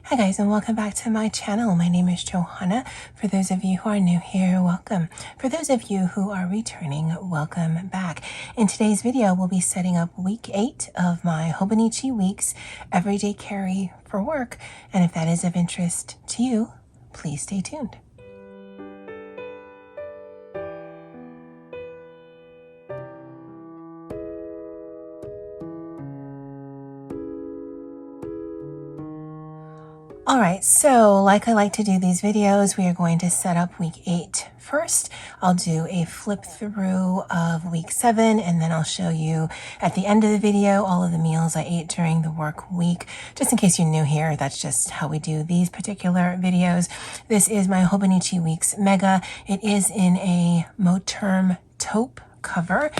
Hi guys, and welcome back to my channel. My name is Johanna. For those of you who are new here, welcome. For those of you who are returning, welcome back. In today's video, we'll be setting up week 8 of my Hobonichi Weeks Everyday Cary for work. And if that is of interest to you, please stay tuned. All right, so like I like to do these videos, we are going to set up week 8 first. I'll do a flip through of week 7, and then I'll show you at the end of the video all of the meals I ate during the work week. Just in case you're new here, that's just how we do these particular videos. This is my Hobonichi Weeks Mega. It is in a Moterm taupe cover,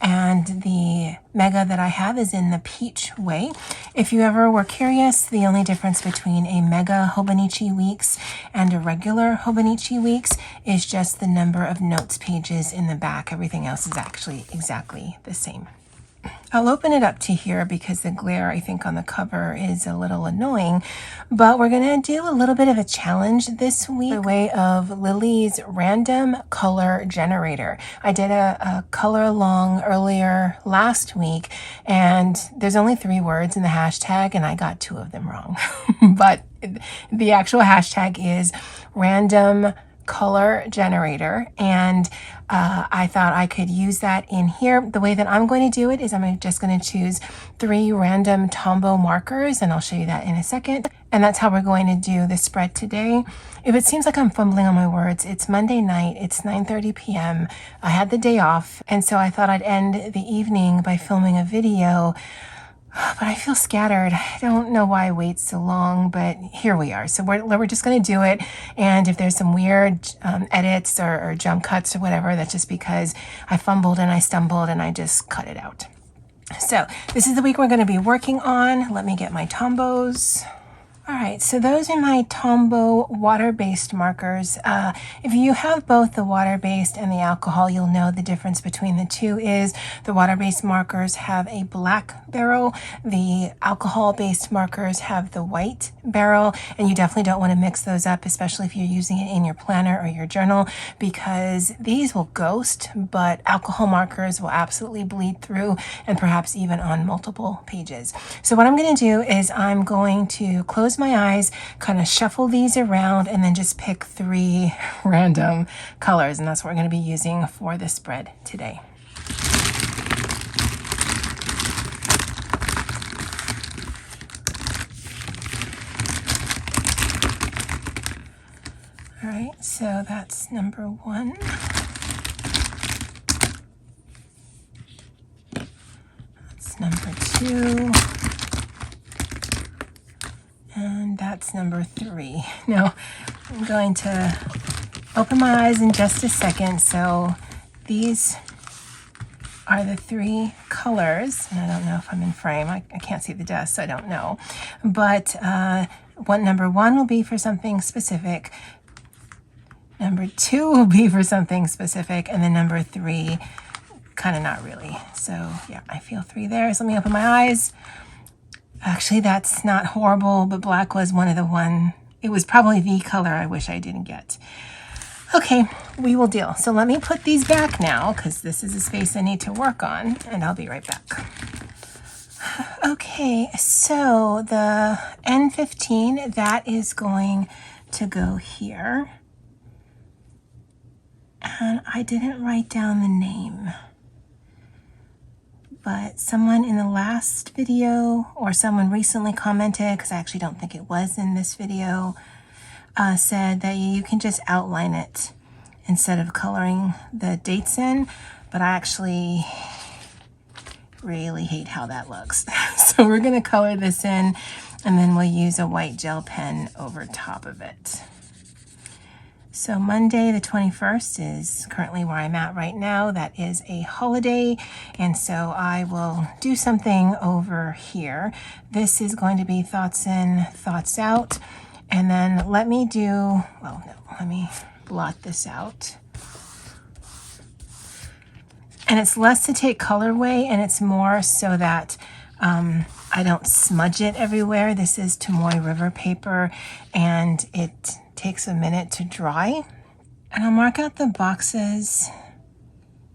and the Mega that I have is in the peach way. If you ever were curious, the only difference between a Mega Hobonichi Weeks and a regular Hobonichi Weeks is just the number of notes pages in the back. Everything else is actually exactly the same. I'll open it up to here because the glare, I think, on the cover is a little annoying, but we're going to do a little bit of a challenge this week by way of LeRae's Random Color Generator. I did a color along earlier last week, and there's only 3 words in the hashtag, and I got 2 of them wrong. But the actual hashtag is Random Color Generator, and I thought I could use that in here. The way that I'm going to do it is I'm just going to choose 3 random Tombow markers, and I'll show you that in a second. And that's how we're going to do the spread today. If it seems like I'm fumbling on my words, it's Monday night, it's 9:30 p.m. I had the day off, and so I thought I'd end the evening by filming a video. But I feel scattered. I don't know why I wait so long, but here we are. So we're just going to do it. And if there's some weird edits or jump cuts or whatever, that's just because I fumbled and I stumbled and I just cut it out. So this is the week we're going to be working on. Let me get my Tombows. All right, so those are my Tombow water-based markers. If you have both the water-based and the alcohol, you'll know the difference between the two is the water-based markers have a black barrel, the alcohol-based markers have the white barrel, and you definitely don't want to mix those up, especially if you're using it in your planner or your journal, because these will ghost, but alcohol markers will absolutely bleed through and perhaps even on multiple pages. So what I'm going to do is I'm going to close my eyes, kind of shuffle these around, and then just pick 3 random colors, and that's what we're going to be using for the spread today. All right, so that's number 1. That's number 2. And that's number 3. Now, I'm going to open my eyes in just a second. So these are the 3 colors. And I don't know if I'm in frame. I can't see the dust, so I don't know. But number 1 will be for something specific. Number 2 will be for something specific. And then number 3, kind of not really. So yeah, I feel 3 there. So let me open my eyes. Actually, that's not horrible, but black was one of the one. It was probably the color I wish I didn't get. Okay, we will deal. So let me put these back now because this is a space I need to work on, and I'll be right back. Okay, so the N15, that is going to go here. And I didn't write down the name. But someone in the last video, or someone recently commented, because I actually don't think it was in this video, said that you can just outline it instead of coloring the dates in. But I actually really hate how that looks. So we're going to color this in, and then we'll use a white gel pen over top of it. So Monday the 21st is currently where I'm at right now. That is a holiday, and so I will do something over here. This is going to be thoughts in, thoughts out, and then let me blot this out. And it's less to take color away, and it's more so that I don't smudge it everywhere. This is Tomoe River paper, and it takes a minute to dry. And I'll mark out the boxes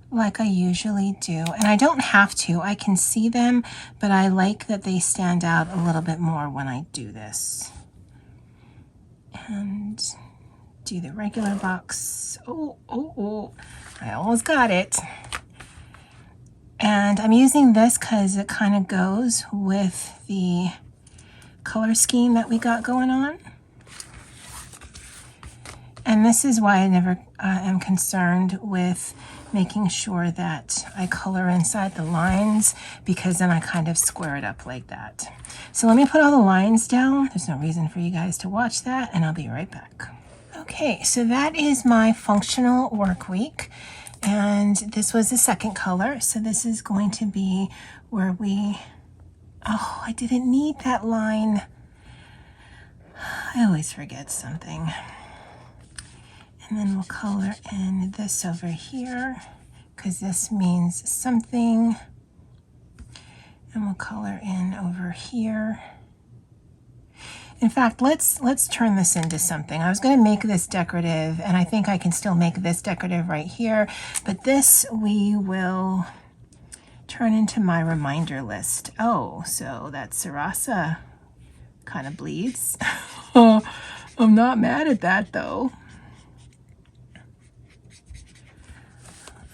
like I usually do. And I don't have to. I can see them, but I like that they stand out a little bit more when I do this. And do the regular box. Oh, I almost got it. And I'm using this because it kind of goes with the color scheme that we got going on. And this is why I never am concerned with making sure that I color inside the lines, because then I kind of square it up like that. So let me put all the lines down. There's no reason for you guys to watch that, and I'll be right back. Okay, so that is my functional work week. And this was the second color. So this is going to be where oh, I didn't need that line. I always forget something. And then we'll color in this over here, because this means something. And we'll color in over here. In fact, let's turn this into something. I was going to make this decorative, and I think I can still make this decorative right here, but this we will turn into my reminder list. Oh, so that Sarasa kind of bleeds. I'm not mad at that though.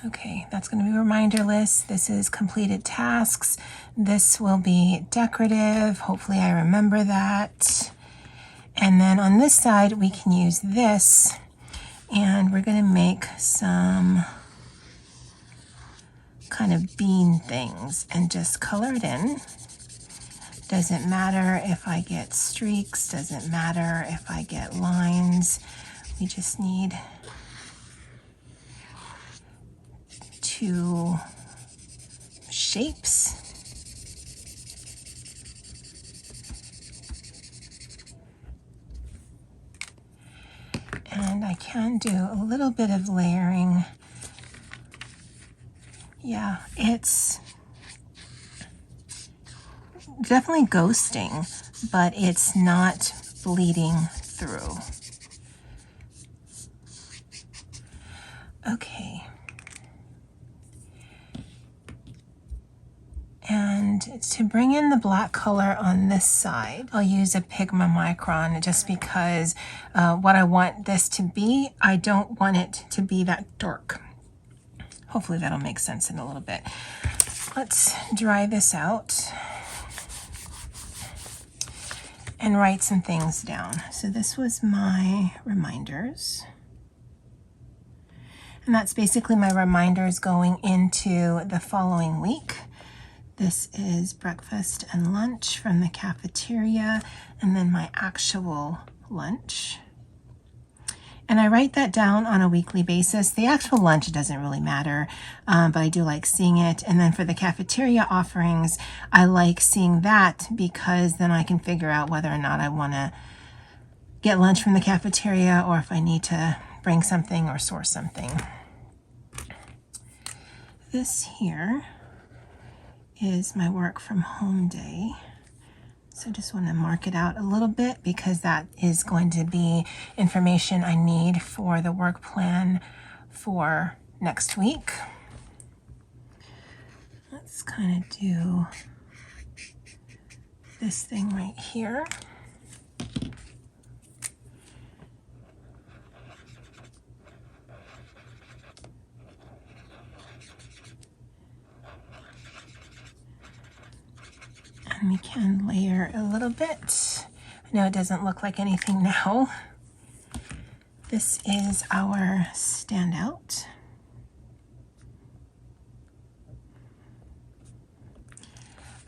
Okay, that's going to be reminder list. This is completed tasks. This will be decorative. Hopefully I remember that. And then on this side, we can use this, and we're going to make some kind of bean things and just color it in. Doesn't matter if I get streaks, doesn't matter if I get lines. We just need 2 shapes. And I can do a little bit of layering. Yeah, it's definitely ghosting, but it's not bleeding through. Okay. And to bring in the black color on this side, I'll use a Pigma Micron just because what I want this to be, I don't want it to be that dark. Hopefully that'll make sense in a little bit. Let's dry this out and write some things down. So this was my reminders. And that's basically my reminders going into the following week. This is breakfast and lunch from the cafeteria, and then my actual lunch. And I write that down on a weekly basis. The actual lunch doesn't really matter, but I do like seeing it. And then for the cafeteria offerings, I like seeing that because then I can figure out whether or not I want to get lunch from the cafeteria or if I need to bring something or source something. This here is my work from home day. So just want to mark it out a little bit because that is going to be information I need for the work plan for next week. Let's kind of do this thing right here. And we can layer a little bit. I know it doesn't look like anything now. This is our standout.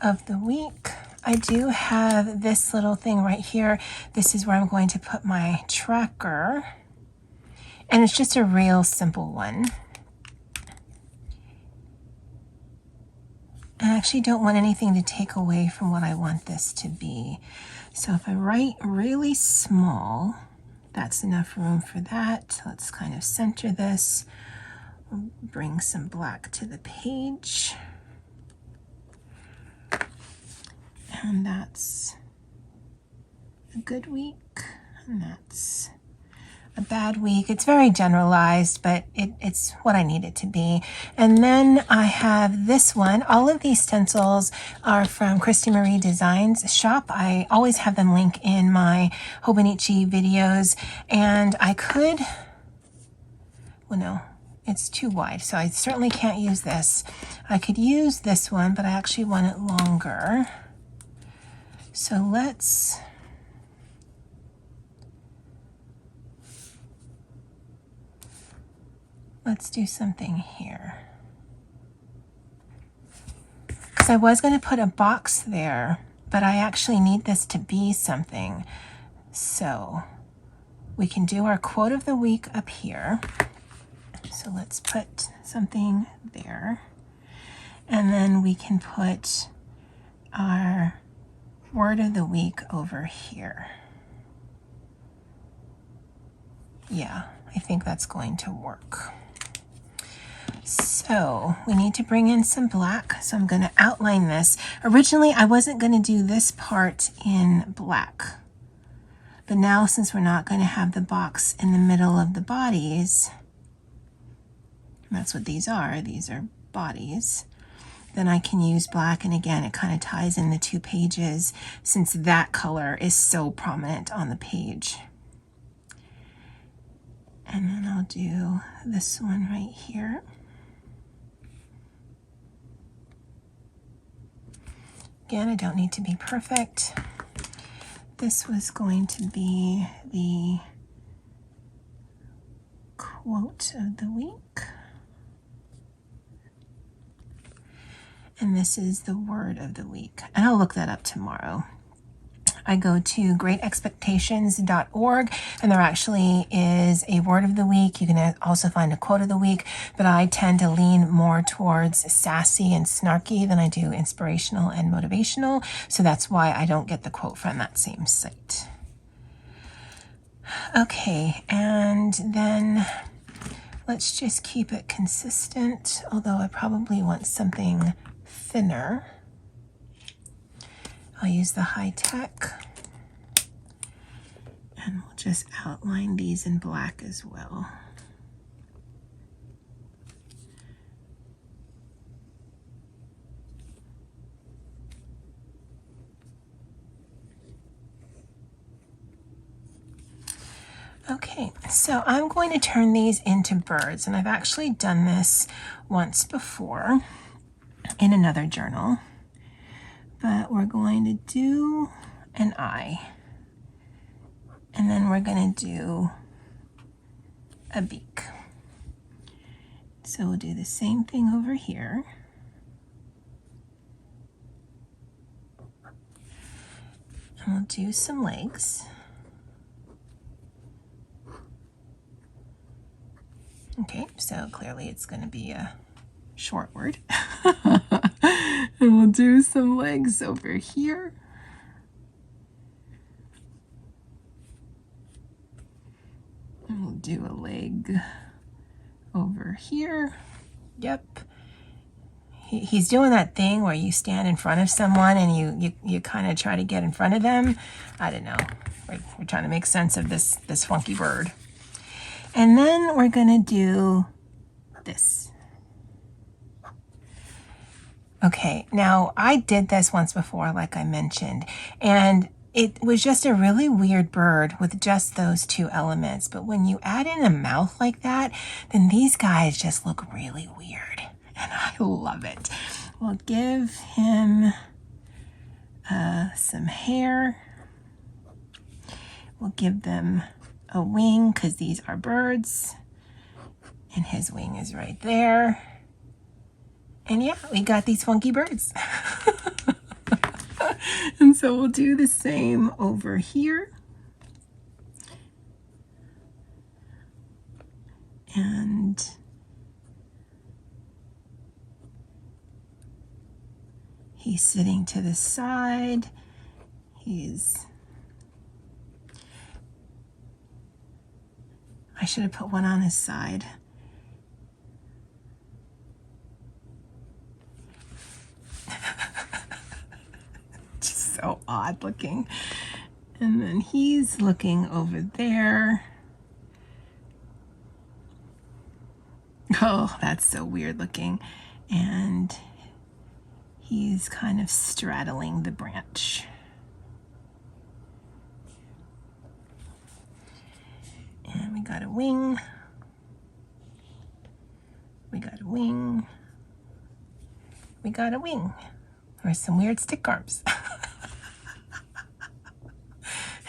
Of the week, I do have this little thing right here. This is where I'm going to put my tracker. And it's just a real simple one. I actually don't want anything to take away from what I want this to be. So if I write really small, that's enough room for that. Let's kind of center this. Bring some black to the page. And that's a good week, and that's a bad week. It's very generalized, but it's what I need it to be. And then I have this one. All of these stencils are from Christy Marie Designs shop. I always have them link in my Hobonichi videos, and I could, well, no, it's too wide, so I certainly can't use this. I could use this one, but I actually want it longer. So let's do something here. Because I was going to put a box there, but I actually need this to be something. So we can do our quote of the week up here. So let's put something there. And then we can put our word of the week over here. Yeah, I think that's going to work. So we need to bring in some black. So I'm going to outline this. Originally, I wasn't going to do this part in black. But now, since we're not going to have the box in the middle of the bodies, that's what these are bodies, then I can use black. And again, it kind of ties in the two pages since that color is so prominent on the page. And then I'll do this one right here. Again, I don't need to be perfect. This was going to be the quote of the week. And this is the word of the week. And I'll look that up tomorrow. I go to greatexpectations.org, and there actually is a word of the week. You can also find a quote of the week, but I tend to lean more towards sassy and snarky than I do inspirational and motivational. So that's why I don't get the quote from that same site. Okay, and then let's just keep it consistent, although I probably want something thinner. I'll use the high tech, and we'll just outline these in black as well. Okay, so I'm going to turn these into birds, and I've actually done this once before in another journal. But we're going to do an eye, and then we're going to do a beak. So we'll do the same thing over here. And we'll do some legs. Okay, so clearly it's going to be a short word. And we'll do some legs over here. And we'll do a leg over here. Yep. He's doing that thing where you stand in front of someone and you kind of try to get in front of them. I don't know. We're trying to make sense of this funky bird. And then we're going to do this. Okay, now I did this once before, like I mentioned, and it was just a really weird bird with just those two elements. But when you add in a mouth like that, then these guys just look really weird, and I love it. We'll give him some hair. We'll give them a wing because these are birds, and his wing is right there. And yeah, we got these funky birds. And so we'll do the same over here. And he's sitting to the side. I should have put one on his side. Just odd looking. And then he's looking over there. Oh, that's so weird looking. And he's kind of straddling the branch. And we got a wing. We got a wing. We got a wing. There's some weird stick arms.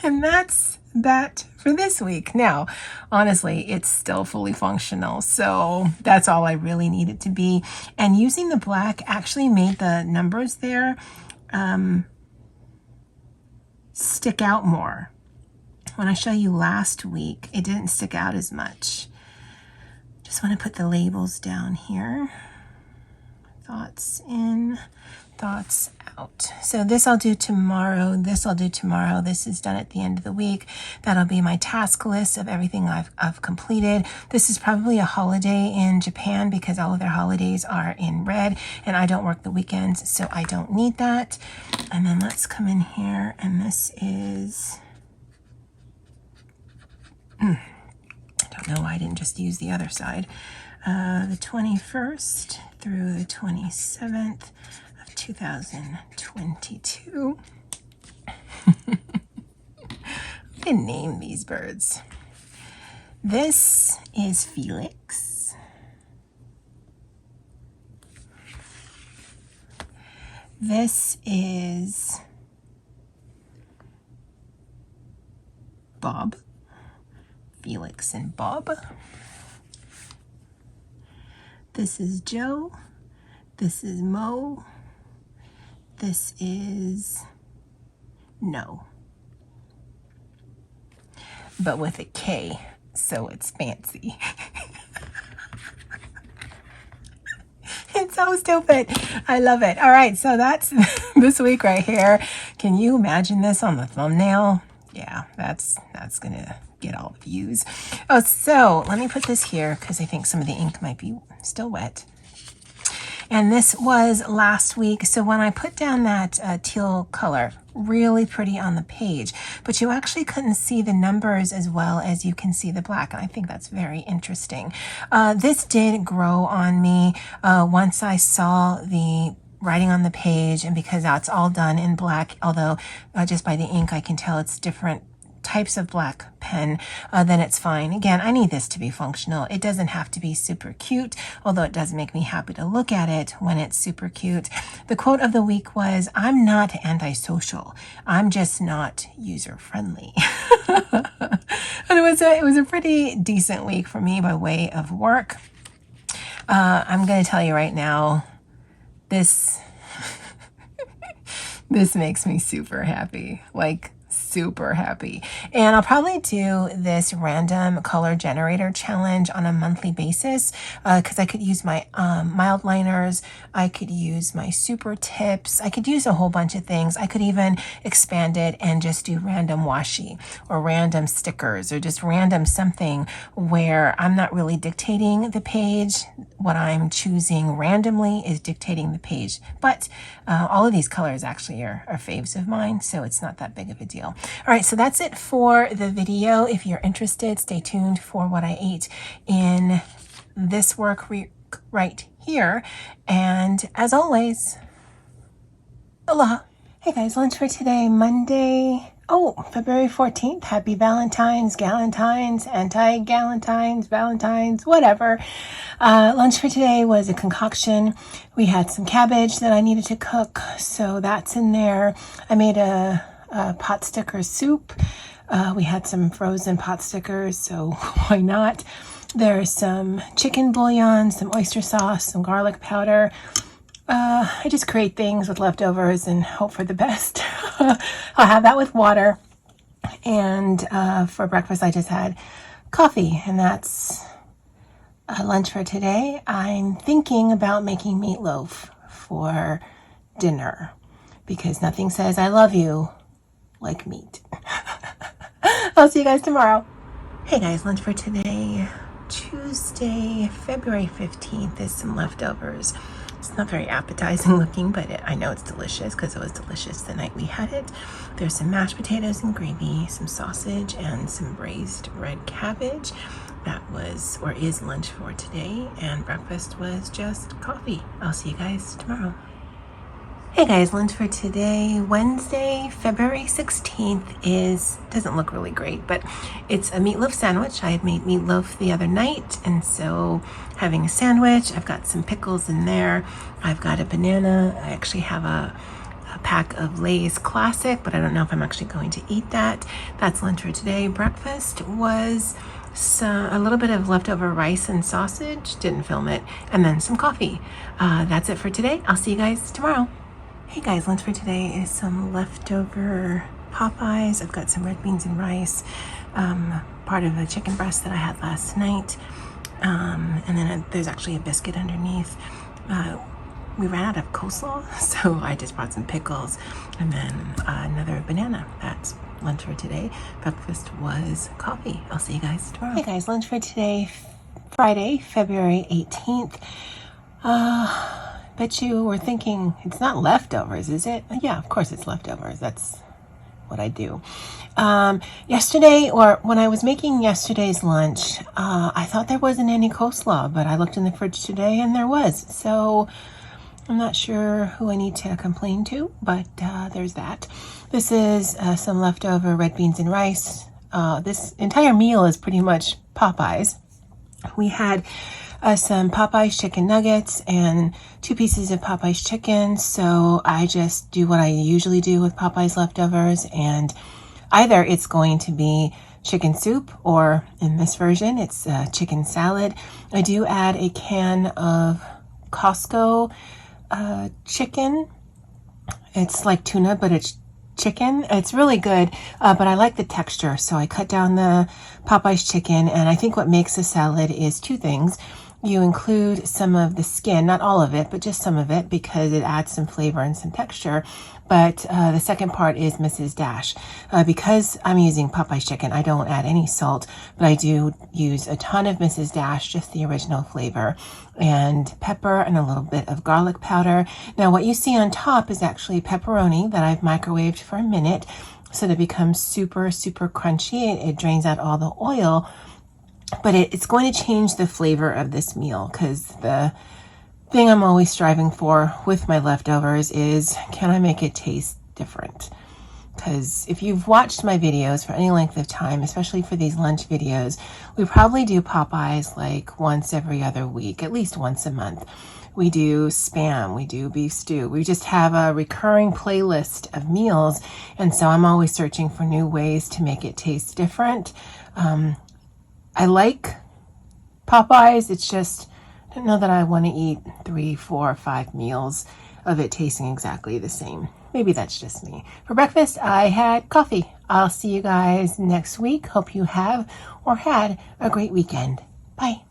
And that's that for this week. Now, honestly, it's still fully functional, so that's all I really need it to be. And using the black actually made the numbers there stick out more. When I show you last week, it didn't stick out as much. Just want to put the labels down here. Thoughts in, thoughts out. So this I'll do tomorrow. This I'll do tomorrow. This is done at the end of the week. That'll be my task list of everything I've completed. This is probably a holiday in Japan because all of their holidays are in red and I don't work the weekends, so I don't need that. And then let's come in here, and this is, I don't know why I didn't just use the other side. The 21st through the 27th of 2022. I name these birds. This is Felix. This is Bob. Felix and Bob. This is Joe. This is Mo. This is No. But with a K, so it's fancy. It's so stupid. I love it. All right, so that's this week right here. Can you imagine this on the thumbnail? Yeah, that's gonna get all the views. Oh, so let me put this here because I think some of the ink might be still wet. And this was last week. So when I put down that teal color, really pretty on the page, but you actually couldn't see the numbers as well as you can see the black. And I think that's very interesting. This did grow on me once I saw the writing on the page, and because that's all done in black, although just by the ink I can tell it's different types of black pen, then it's fine. Again, I need this to be functional. It doesn't have to be super cute, although it does make me happy to look at it when it's super cute. The quote of the week was, "I'm not antisocial. I'm just not user-friendly." And it was a pretty decent week for me by way of work. I'm going to tell you right now, this makes me super happy. Like, super happy. And I'll probably do this random color generator challenge on a monthly basis because I could use my mild liners, I could use my super tips, I could use a whole bunch of things. I could even expand it and just do random washi or random stickers or just random something where I'm not really dictating the page. What I'm choosing randomly is dictating the page. But all of these colors actually are faves of mine, so it's not that big of a deal. All right, so that's it for the video. If you're interested, stay tuned for what I ate in this work right here. And as always, aloha. Hey guys, lunch for today, Monday. Oh, February 14th. Happy Valentine's, Galentine's, anti-Galentine's, Valentine's, whatever. Lunch for today was a concoction. We had some cabbage that I needed to cook, so that's in there. I made a pot sticker soup. We had some frozen pot stickers, so why not? There's some chicken bouillon, some oyster sauce, some garlic powder. I just create things with leftovers and hope for the best. I'll have that with water. And for breakfast, I just had coffee, and that's lunch for today. I'm thinking about making meatloaf for dinner because nothing says I love you like meat. I'll see you guys tomorrow. Hey guys, lunch for today, Tuesday, February 15th is some leftovers. It's not very appetizing looking, but I know it's delicious because it was delicious the night we had it. There's some mashed potatoes and gravy, some sausage, and some braised red cabbage. That was, or is, lunch for today, and breakfast was just coffee. I'll see you guys tomorrow. Hey guys, lunch for today, Wednesday, February 16th doesn't look really great, but it's a meatloaf sandwich. I had made meatloaf the other night, and so having a sandwich, I've got some pickles in there. I've got a banana. I actually have a pack of Lay's Classic, but I don't know if I'm actually going to eat that. That's lunch for today. Breakfast was a little bit of leftover rice and sausage, didn't film it, and then some coffee. That's it for today. I'll see you guys tomorrow. Hey guys, lunch for today is some leftover Popeyes. I've got some red beans and rice, part of a chicken breast that I had last night, and then there's actually a biscuit underneath. We ran out of coleslaw, so I just brought some pickles and then another banana. That's lunch for today. Breakfast was coffee. I'll see you guys tomorrow. Hey guys, lunch for today, Friday, February 18th. Bet you were thinking, it's not leftovers, is it? Yeah, of course it's leftovers. That's what I do. Yesterday, or when I was making yesterday's lunch, I thought there wasn't any coleslaw, but I looked in the fridge today and there was. So I'm not sure who I need to complain to, but there's that. This is some leftover red beans and rice. This entire meal is pretty much Popeyes. We had some Popeyes chicken nuggets and 2 pieces of Popeyes chicken. So I just do what I usually do with Popeyes leftovers, and either it's going to be chicken soup, or in this version, it's chicken salad. I do add a can of Costco chicken. It's like tuna, but it's chicken. It's really good, but I like the texture, so I cut down the Popeyes chicken, and I think what makes the salad is 2 things. You include some of the skin, not all of it, but just some of it, because it adds some flavor and some texture. But the second part is Mrs. Dash. Because I'm using Popeyes chicken, I don't add any salt, but I do use a ton of Mrs. Dash, just the original flavor, and pepper and a little bit of garlic powder. Now what you see on top is actually pepperoni that I've microwaved for a minute, so that it becomes super, super crunchy. It drains out all the oil. But it's going to change the flavor of this meal, because the thing I'm always striving for with my leftovers is, can I make it taste different? Because if you've watched my videos for any length of time, especially for these lunch videos, we probably do Popeyes like once every other week, at least once a month. We do Spam, we do beef stew. We just have a recurring playlist of meals, and so I'm always searching for new ways to make it taste different. I like Popeyes, it's just, I don't know that I want to eat 3, 4, 5 meals of it tasting exactly the same. Maybe that's just me. For breakfast, I had coffee. I'll see you guys next week. Hope you have or had a great weekend. Bye.